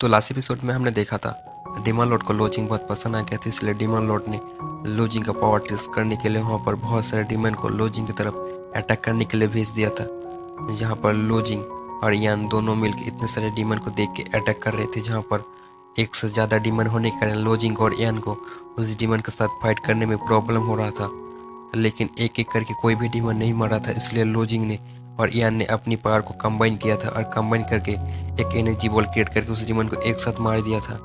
तो last episode में हमने देखा था डीमन लॉर्ड को लोजिंग बहुत पसंद आ गया था, इसलिए डीमन लॉर्ड ने लोजिंग का पावर टेस्ट करने के लिए वहाँ पर बहुत सारे डीमन को लोजिंग की तरफ अटैक करने के लिए भेज दिया था। जहाँ पर लोजिंग और यान दोनों मिलकर इतने सारे डीमन को देख के अटैक कर रहे थे, जहाँ पर एक से ज़्यादा डीमन होने के कारण लोजिंग और यान को उस डीमन के साथ फाइट करने में प्रॉब्लम हो रहा था। लेकिन एक एक करके कोई भी डीमन नहीं मर रहा था, इसलिए लोजिंग ने और यान ने अपनी पावर को कंबाइन किया था और कंबाइन करके एक एनर्जी बॉल क्रिएट करके उस डीमन को एक साथ मार दिया था।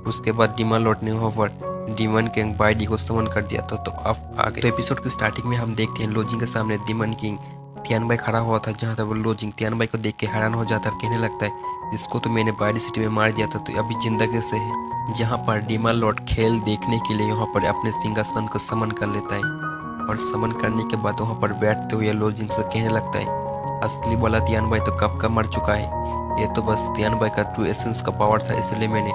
उसके बाद डीमन लॉर्ड ने वहाँ पर डीमन किंग बाइडी को समन कर दिया था। तो अब आगे तो एपिसोड की स्टार्टिंग में हम देखते हैं लोजिंग के सामने डीमन किंग तियानबाई खड़ा हुआ था, जहाँ तक वो लोजिंग तियानबाई को देख के हैरान हो जाता है, कहने लगता है इसको तो मैंने बाइडी सिटी में मार दिया था, तो अभी जिंदा कैसे है। जहाँ पर डीमन लॉर्ड खेल देखने के लिए वहाँ पर अपने सिंहासन को समन कर लेता है और समन करने के बाद वहाँ पर बैठते हुए लोजिंग से कहने लगता है असली वाला तियानबाई तो कब का मर चुका है, ये तो बस तियानबाई का ट्रू एसेंस का पावर था, इसलिए मैंने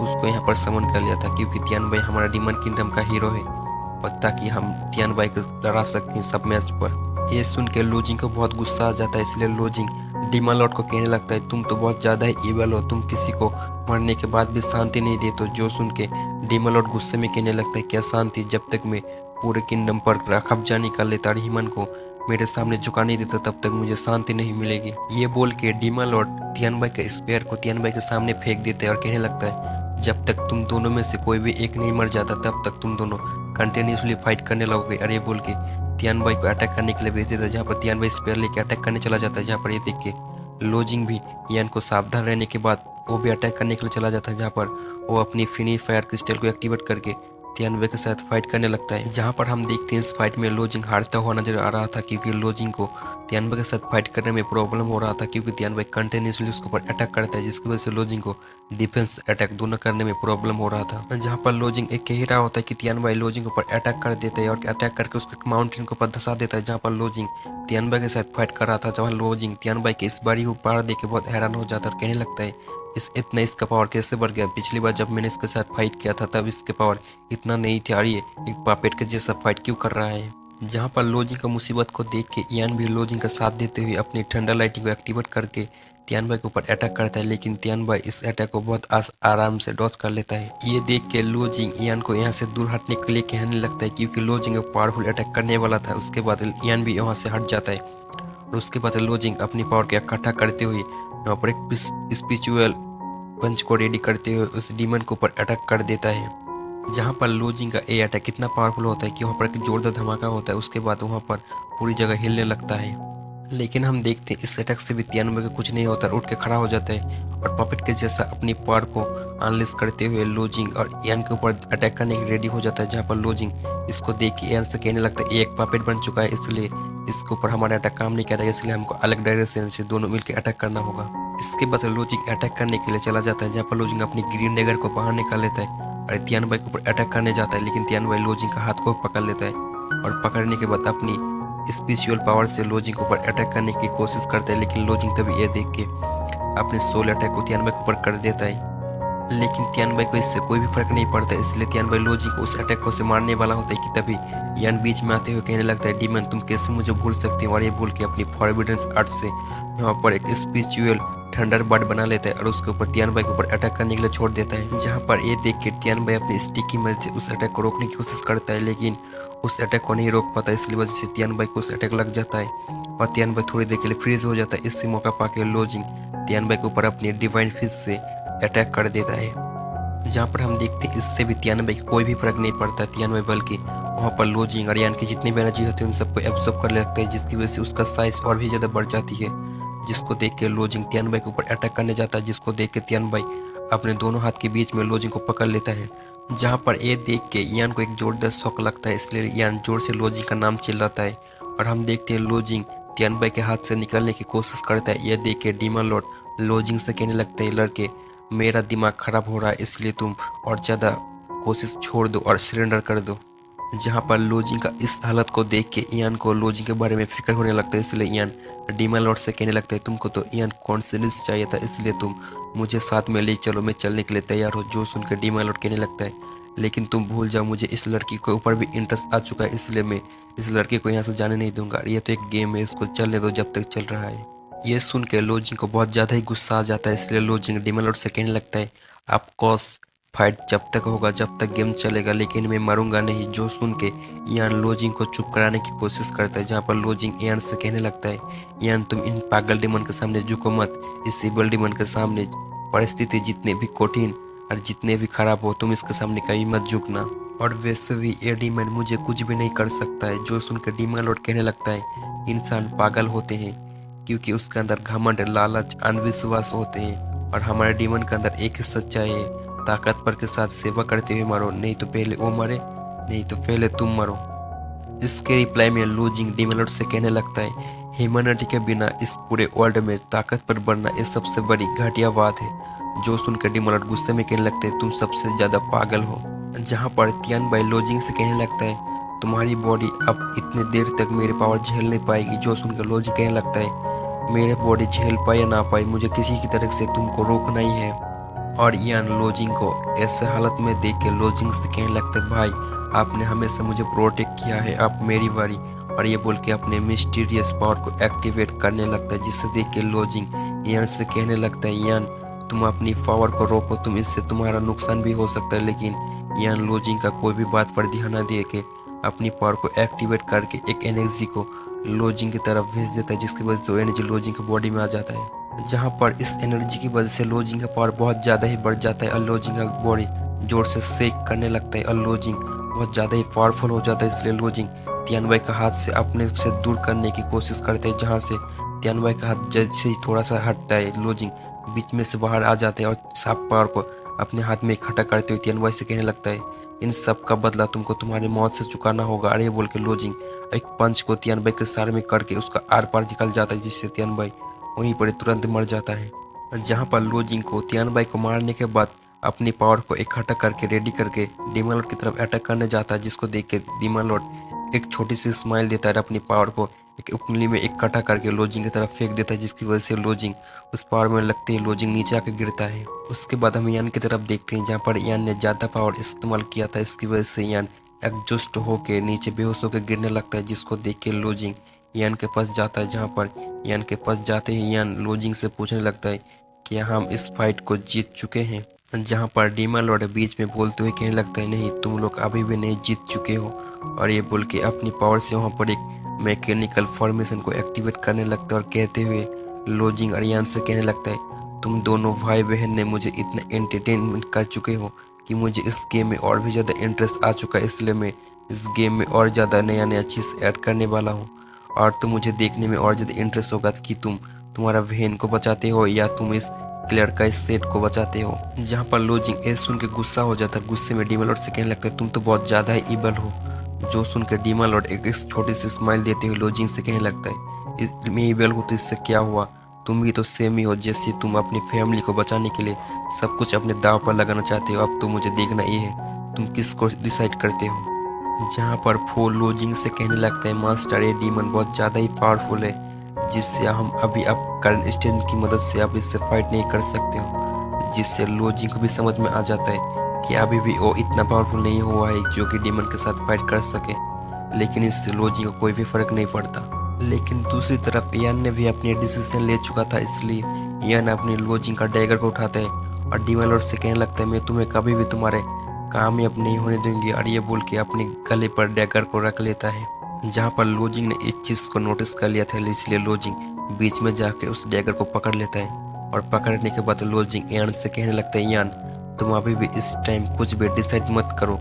उसको यहाँ पर समन कर लिया था, क्योंकि तियानबाई हमारा डीमन किंगडम का हीरो है और ताकि हम तियानबाई को लड़ा सकें सब मैच पर। ये सुन के लोजिंग को बहुत गुस्सा आ जाता है, इसलिए लोजिंग डीमन लॉर्ड को कहने लगता है तुम तो बहुत ज़्यादा ही इवल हो, तुम किसी को मरने के बाद भी शांति नहीं देते। तो जो सुन के डीमन लॉर्ड गुस्से में कहने लगता है क्या शांति, जब तक मैं पूरे किंगडम पर कब्जा नहीं कर लेता और ह्यूमन को मेरे सामने झुका नहीं देता तब तक मुझे शांति नहीं मिलेगी। ये बोल के डीमन लॉर्ड तियानबाई के स्पेयर को तियानबाई के सामने फेंक देते हैं और कहने लगता है जब तक तुम दोनों में से कोई भी एक नहीं मर जाता तब तक तुम दोनों कंटिन्यूसली फाइट करने लगोगे। और ये बोल के तियानबाई को अटैक करने के लिए भेज देता है, जहाँ पर तियानबाई स्पेयर लेके अटैक करने चला जाता है। जहाँ पर ये देख के लोजिंग भी यान को सावधान रहने के बाद वो भी अटैक करने के लिए चला जाता है, जहाँ पर वो अपनी फिनी फायर क्रिस्टल को एक्टिवेट करके तियानबे के साथ फाइट करने लगता है। जहाँ पर हम देखते हैं इस फाइट में लोजिंग हारता हुआ नजर आ रहा था, क्योंकि लोजिंग को तियानबे के साथ फाइट करने में प्रॉब्लम हो रहा था, क्योंकि तियानबे कंटिन्यूसली उसके ऊपर अटैक करता है, जिसकी वजह से लोजिंग को डिफेंस अटैक दोनों करने में प्रॉब्लम हो रहा था। जहाँ पर लोजिंग एक कह रहा होता है कि तियानबाई लोजिंग के ऊपर अटैक कर देता है और अटैक करके उसको माउंटेन के ऊपर धसा देता है। जहाँ पर लोजिंग तियानबाई के साथ फाइट कर रहा था, जहाँ लोजिंग तियानबाई के इस बारी पावर देख के बहुत हैरान हो जाता है और कहने लगता है इसका पावर कैसे बढ़ गया, पिछली बार जब मैंने इसके साथ फाइट किया था तब इसके पावर इतना नहीं था और ये एक पापेट के जैसा फाइट क्यों कर रहा है। जहाँ पर लोजिंग का मुसीबत को देख के इयान भी लोजिंग का साथ देते हुए अपनी ठंडा लाइटिंग को एक्टिवेट करके तियानबाई के ऊपर अटैक करता है, लेकिन तियानबाई इस अटैक को बहुत आराम से डॉज कर लेता है। ये देख के लोजिंग इयान को यहाँ से दूर हटने के लिए कहने लगता है, क्योंकि लोजिंग पावरफुल अटैक करने वाला था। उसके बाद इयान भी यहाँ से हट जाता है और उसके बाद लोजिंग अपनी पावर को इकट्ठा करते हुए यहाँ पर एक स्पिरिचुअल पंच को रेडी करते हुए उस डीमन के ऊपर अटैक कर देता है। जहाँ पर लोजिंग का ए अटैक इतना पावरफुल होता है कि वहाँ पर एक जोरदार धमाका होता है, उसके बाद वहाँ पर पूरी जगह हिलने लगता है। लेकिन हम देखते हैं इस अटैक से भी तियानबे का कुछ नहीं होता, उठ के खड़ा हो जाता है और पपेट के जैसा अपनी पावर को अनलिश करते हुए लोजिंग और इयान के ऊपर अटैक करने के रेडी हो जाता है। जहाँ पर लोजिंग इसको देख के इयान से कहने लगता है एक पपेट बन चुका है, इसलिए इसके ऊपर हमारा अटैक काम नहीं करेगा, इसलिए हमको अलग डायरेक्शन से दोनों मिलकर अटैक करना होगा। इसके बाद लोजिंग अटैक करने के लिए चला जाता है, जहाँ पर लोजिंग अपनी ग्रीन डेगर को बाहर निकाल लेता है और तियानबाई के ऊपर अटैक करने जाता है, लेकिन तियानबाई लोजिंग का हाथ को पकड़ लेता है और पकड़ने के बाद अपनी स्पेशल पावर से लोजिंग के ऊपर अटैक करने की कोशिश करता है, लेकिन लोजिंग तभी ये देख के अपने सोल अटैक को तियानबाई के ऊपर कर देता है। लेकिन तियानबाई को इससे कोई भी फर्क नहीं पड़ता, इसलिए तियानबाई लोजिंग को उस अटैक को से मारने वाला होता है कि तभी यान बीच में आते हुए कहने लगता है डीमन तुम कैसे मुझे भूल सकते हो, और ये भूल के अपनी फॉरबिडन आर्ट से यहाँ पर एक स्पिरिचुअल थंडर बर्ड बना लेता है और उसके ऊपर तियानबाई के ऊपर अटैक करने के लिए छोड़ देता है। जहाँ पर ये देख के तियानबाई अपनी स्टिक की मदद से उस अटैक को रोकने की कोशिश करता है, लेकिन उस अटैक को नहीं रोक पाता, इसलिए वजह से तियानबाई को उस अटैक लग जाता है और तियानबाई थोड़ी देर के लिए फ्रीज हो जाता है। इससे मौका पाके लोजिंग तियानबाई के ऊपर अपनी डिवाइन फिस्ट से अटैक कर देता है। जहाँ पर हम देखते हैं इससे भी तियानबाई को कोई भी फर्क नहीं पड़ता, तियानबाई बल्कि वहाँ पर लोजिंग और यान की जितनी भी एनर्जी होती है उन सबको एब्जॉर्ब कर लेता है, जिसकी वजह से उसका साइज और भी ज़्यादा बढ़ जाती है। जिसको देख के लोजिंग तियानबाई के ऊपर अटैक करने जाता है, जिसको देख के तियानबाई अपने दोनों हाथ के बीच में लोजिंग को पकड़ लेता है। जहाँ पर ये देख के यान को एक जोरदार शौक लगता है, इसलिए यान जोर से लोजिंग का नाम चिल्लाता है और हम देखते हैं लोजिंग तियानबाई के हाथ से निकलने की कोशिश करता है। यह देख के डीमन लॉर्ड लोजिंग से कहने लगता है लड़के मेरा दिमाग खराब हो रहा है, इसलिए तुम और ज़्यादा कोशिश छोड़ दो और सरेंडर कर दो। जहाँ पर लोजिंग का इस हालत को देख के इयान को लोजिंग के बारे में फिक्र होने लगता है, इसलिए इयान डीमन लॉर्ड से कहने लगता है तुमको तो इयान कॉन्फिडेंस चाहिए था, इसलिए तुम मुझे साथ में ले चलो, मैं चलने के लिए तैयार हो। जो सुनकर डीमन लॉर्ड कहने लगता है लेकिन तुम भूल जाओ मुझे इस लड़की के ऊपर भी इंटरेस्ट आ चुका है, इसलिए मैं इस लड़के को यहाँ से जाने नहीं दूंगा, ये तो एक गेम है, इसको चलने दो जब तक चल रहा है। ये सुन के लोजिंग को बहुत ज़्यादा ही गुस्सा आ जाता है, इसलिए लोजिंग डीमन लॉर्ड से कहने लगता है, आप कॉस फाइट जब तक होगा, जब तक गेम चलेगा, लेकिन मैं मरूंगा नहीं। जो सुन के यान लोजिंग को चुप कराने की कोशिश करता है, जहाँ पर लोजिंग यान से कहने लगता है, यान तुम इन पागल डीमन के सामने झुको मत। इस इबल डीमन के सामने परिस्थिति जितने भी कठिन और जितने भी खराब हो, तुम इसके सामने कभी मत झुकना। और वैसे भी ये डीमन मुझे कुछ भी नहीं कर सकता है। जो सुनकर डीमन लॉर्ड कहने लगता है, इंसान पागल होते हैं क्योंकि उसके अंदर घमंड, लालच, अंधविश्वास होते हैं, और हमारे डीमन के अंदर एक ही सच्चाई है, ताकतवर के साथ सेवा करते हुए मरो, नहीं तो पहले वो मरे, नहीं तो पहले तुम मरो। इसके रिप्लाई में लूजिंग डीमन लॉर्ड से कहने लगता है, ह्यूमैनिटी के बिना इस पूरे वर्ल्ड में ताकतवर बनना ये सबसे बड़ी घटिया बात है। जो सुनकर डीमन लॉर्ड गुस्से में कहने लगते हैं, तुम सबसे ज्यादा पागल हो। जहाँ पर तियान बाई लोजिंग से कहने लगता है, तुम्हारी बॉडी अब इतने देर तक मेरे पावर झेल नहीं पाएगी। जो सुनकर लोजिंग कहने लगता है, मेरे बॉडी झेल पाए या ना पाए, मुझे किसी की तरफ से तुमको रोकना ही है। और यान लोजिंग को ऐसे हालत में देख के लोजिंग से कहने लगता है, भाई आपने हमेशा मुझे प्रोटेक्ट किया है, अब मेरी बारी। और ये बोल के अपने मिस्टीरियस पावर को एक्टिवेट करने लगता है, जिससे देख के लोजिंग यान से कहने लगता है, यान तुम अपनी पावर को रोको, तुम इससे तुम्हारा नुकसान भी हो सकता है। लेकिन यान लोजिंग का कोई भी बात पर ध्यान न दे के अपनी पावर को एक्टिवेट करके एक एनर्जी को लोजिंग की तरफ भेज देता है, जिसकी वजह से वो एनर्जी लोजिंग की बॉडी में आ जाता है। जहाँ पर इस एनर्जी की वजह से लोजिंग का पावर बहुत ज़्यादा ही बढ़ जाता है और लोजिंग का बॉडी जोर से शेक करने लगता है और लोजिंग बहुत ज़्यादा ही पावरफुल हो जाता है। इसलिए लोजिंग तियानबाई का हाथ से अपने से दूर करने की कोशिश करते हैं, जहाँ से तियानबाई का हाथ जैसे ही थोड़ा सा हटता है, लोजिंग बीच में से बाहर आ जाते हैं और साफ पावर को अपने हाथ में इकट्ठा करते हुए तियानबाई से कहने लगता है, इन सब का बदला तुमको तुम्हारी मौत से चुकाना होगा। अरे बोल के लोजिंग एक पंच को तियानबाई के सर में करके उसका आर पार निकल जाता है, जिससे तियानबाई वहीं पर तुरंत मर जाता है। जहाँ पर लोजिंग को तियानबाई को मारने के बाद अपनी पावर को इकट्ठा करके रेडी करके डीमन लॉर्ड की तरफ अटैक करने जाता है, जिसको देख के डीमन लॉर्ड एक छोटी सी स्माइल देता है, अपनी पावर को एक उंगली में इकट्ठा करके लोजिंग की तरफ फेंक देता है, जिसकी वजह से लोजिंग उस पावर में लगते ही लोजिंग नीचे आकर गिरता है। उसके बाद हम यान की तरफ देखते हैं, जहाँ पर यान ने ज़्यादा पावर इस्तेमाल किया था, इसकी वजह से यान एग्जॉस्ट होकर नीचे बेहोश होकर गिरने लगता है, जिसको देख के लोजिंग यान के पास जाता है। जहाँ पर यान के पास जाते ही यान लोजिंग से पूछने लगता है, क्या हम इस फाइट को जीत चुके हैं? जहाँ पर डीमन लॉर्ड बीच में बोलते हुए कहने लगता है, नहीं तुम लोग अभी भी नहीं जीत चुके हो। और ये बोल के अपनी पावर से वहाँ पर एक मैकेनिकल फॉर्मेशन को एक्टिवेट करने लगता है और कहते हुए लोजिंग और यान से कहने लगता है, तुम दोनों भाई बहन ने मुझे इतना एंटरटेनमेंट कर चुके हो कि मुझे इस गेम में और भी ज़्यादा इंटरेस्ट आ चुका है, इसलिए मैं इस गेम में और ज़्यादा नया नया चीज़ ऐड करने वाला हूँ। और तो मुझे देखने में और ज़्यादा इंटरेस्ट होगा कि तुम तुम्हारा बहन को बचाते हो या तुम इस क्लियर का इस सेट को बचाते हो। जहाँ पर लोजिंग ये सुन के गुस्सा हो जाता है, गुस्से में डीमन लॉर्ड से कहने लगता है, तुम तो बहुत ज़्यादा ही इबल हो। जो सुनकर डीमन लॉर्ड एक छोटी सी स्माइल देते हुए लोजिंग से कहने लगता है, मैं इबल हूँ तो इससे क्या हुआ, तुम भी तो सेम ही हो, जैसे तुम अपनी फैमिली को बचाने के लिए सब कुछ अपने दांव पर लगाना चाहते हो। अब तो मुझे देखना ये है तुम किसको डिसाइड करते हो। जहाँ पर फो लोजिंग से कहने लगता है, मास्टर ये डीमन बहुत ज़्यादा ही पावरफुल है, जिससे हम अभी अब करंट स्टैंड की मदद से अब इससे फाइट नहीं कर सकते हो। जिससे लोजिंग को भी समझ में आ जाता है कि अभी भी वो इतना पावरफुल नहीं हुआ है जो कि डीमन के साथ फाइट कर सके। लेकिन इससे लोजिंग को कोई भी फर्क नहीं पड़ता। लेकिन दूसरी तरफ यान ने भी अपनी डिसीजन ले चुका था, इसलिए यान अपनी लोजिंग का डैगर को उठाता है और डीमन लॉर्ड से कहने लगता है, मैं तुम्हें कभी भी तुम्हारे कामयाब नहीं होने दूंगी। और ये बोल के अपने गले पर डैगर को रख लेता है। जहाँ पर लोजिंग ने इस चीज़ को नोटिस कर लिया था, इसलिए लोजिंग बीच में जाके उस डैगर को पकड़ लेता है। और पकड़ने के बाद लोजिंग यान से कहने लगता है, यान तुम अभी भी इस टाइम कुछ भी डिसाइड मत करो,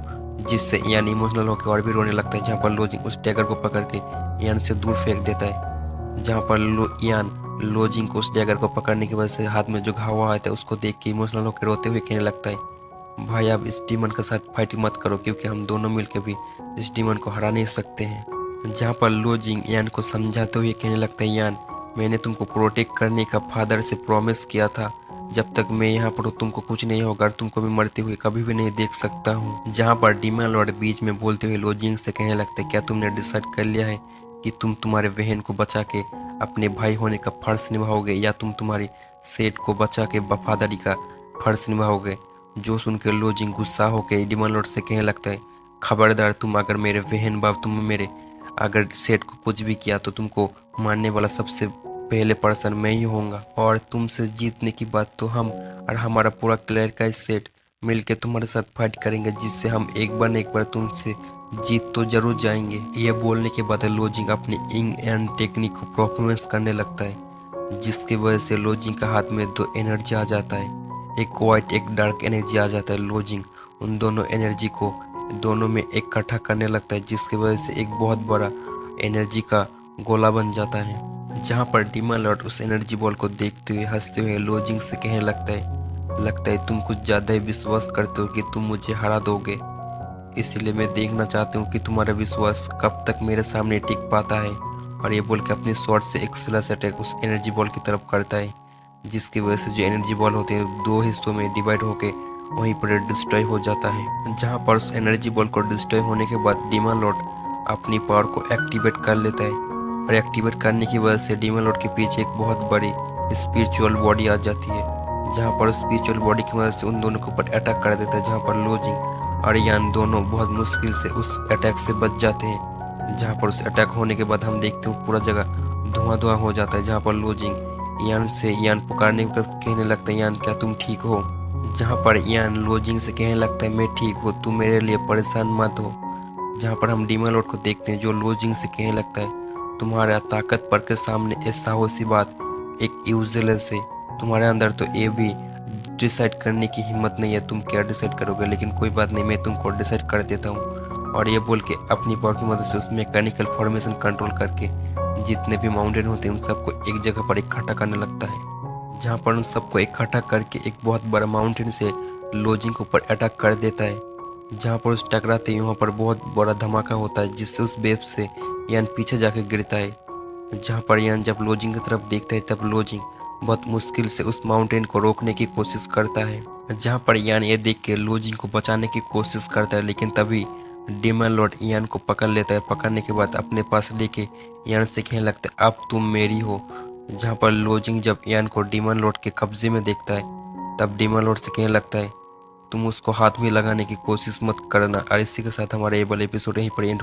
जिससे यान इमोशनल होकर और भी रोने लगता है। जहाँ पर लोजिंग उस डैगर को पकड़ के यान से दूर फेंक देता है। जहाँ पर यान लोजिंग को उस डैगर को पकड़ने की वजह से हाथ में जो घाव हुआ था उसको देख के इमोशनल होकर रोते हुए कहने लगता है, भाई आप इस डीमन के साथ फाइट मत करो, क्योंकि हम दोनों मिलकर भी इस डीमन को हरा नहीं सकते हैं। जहाँ पर लोजिंग यान को समझाते हुए कहने लगता है, यान मैंने तुमको प्रोटेक्ट करने का फादर से प्रॉमिस किया था, जब तक मैं यहाँ पर तुमको कुछ नहीं होगा, तुमको भी मरते हुए कभी भी नहीं देख सकता हूँ। जहाँ पर डीमन लॉर्ड बीच में बोलते हुए लोजिंग से कहने लगता है, क्या तुमने डिसाइड कर लिया है कि तुम तुम्हारे बहन को बचा के अपने भाई होने का फर्ज निभाओगे, या तुम तुम्हारी सेठ को बचा के वफादारी का फर्ज निभाओगे? जो सुनकर लोजिंग गुस्सा होकर डीमन लॉर्ड से कहने लगता है, खबरदार, तुम अगर मेरे बहन बाप तुम मेरे अगर सेठ को कुछ भी किया तो तुमको मारने वाला सबसे पहले पर्सन मैं ही होऊंगा और तुमसे जीतने की बात तो हम और हमारा पूरा क्लियर का सेट मिलके तुम्हारे साथ फाइट करेंगे, जिससे हम एक बार न एक बार तुमसे जीत तो जरूर जाएंगे। ये बोलने के बाद लोजिंग अपनी इंग एंड टेक्निक को परफॉर्मेंस करने लगता है, जिसकी वजह से लोजिंग का हाथ में दो एनर्जी आ जाता है, एक वाइट एक डार्क एनर्जी आ जाता है। लोजिंग उन दोनों एनर्जी को दोनों में इकट्ठा करने लगता है, जिसकी वजह से एक बहुत बड़ा एनर्जी का गोला बन जाता है। जहाँ पर डीमन लॉर्ड उस एनर्जी बॉल को देखते हुए हंसते हुए लोजिंग से कहने लगता है तुम कुछ ज्यादा ही विश्वास करते हो कि तुम मुझे हरा दोगे, इसलिए मैं देखना चाहती हूँ कि तुम्हारा विश्वास कब तक मेरे सामने टिक पाता है। और ये बोल के अपनी शॉट से एक स्लैश अटैक उस एनर्जी बॉल की तरफ करता है, जिसकी वजह से जो एनर्जी बॉल होते हैं दो हिस्सों में डिवाइड होके वहीं पर डिस्ट्रॉय हो जाता है। जहाँ पर उस एनर्जी बॉल को डिस्ट्रॉय होने के बाद डीमन लॉर्ड अपनी पावर को एक्टिवेट कर लेता है, और एक्टिवेट करने की वजह से डीमन लॉर्ड के पीछे एक बहुत बड़ी स्पिरिचुअल बॉडी आ जाती है, जहाँ पर स्पिरिचुअल बॉडी की मदद से उन दोनों के ऊपर अटैक कर देता है। जहाँ पर लोजिंग और यान दोनों बहुत मुश्किल से उस अटैक से बच जाते हैं। जहाँ पर उस अटैक होने के बाद हम देखते हैं पूरा जगह धुआं धुआं हो जाता है। जहाँ पर लोजिंग यान से यान पुकारने पर कहने लगता है, यान क्या तुम ठीक हो? जहाँ पर यान लोजिंग से कहने लगता है, मैं ठीक हूँ, तुम मेरे लिए परेशान मत हो। जहाँ पर हम डीमन लॉर्ड को देखते हैं जो लोजिंग से कहने लगता है, तुम्हारा ताकत पर के सामने एक साहसी बात एक यूजलेस है, तुम्हारे अंदर तो ये भी डिसाइड करने की हिम्मत नहीं है तुम क्या डिसाइड करोगे, लेकिन कोई बात नहीं, मैं तुमको डिसाइड कर देता हूँ। और ये बोल के अपनी पावर की मदद से उस मैकेनिकल फॉर्मेशन कंट्रोल करके जितने भी माउंटेन होते हैं उन सबको एक जगह पर इकट्ठा करने लगता है। जहाँ पर उन सबको इकट्ठा करके एक बहुत बड़ा माउंटेन से लोजिंग के ऊपर अटैक कर देता है। जहाँ पर उस टकराते ही वहाँ पर बहुत बड़ा धमाका होता है, जिससे उस वेव से यान पीछे जाके गिरता है। जहाँ पर यान जब लोजिंग की तरफ देखता है तब लोजिंग बहुत मुश्किल से उस माउंटेन को रोकने की कोशिश करता है। जहाँ पर यान ये देख के लोजिंग को बचाने की कोशिश करता है, लेकिन तभी डीमन लॉर्ड यान को पकड़ लेता है। पकड़ने के बाद अपने पास लेके यान से कहने लगता है, अब तुम मेरी हो। जहाँ पर लोजिंग जब यान को डीमन लॉर्ड के कब्जे में देखता है तब डीमन लॉर्ड से कहने लगता है, तुम उसको हाथ में लगाने की कोशिश मत करना। और इसी के साथ हमारा ये वाला एपिसोड यहीं पर एंड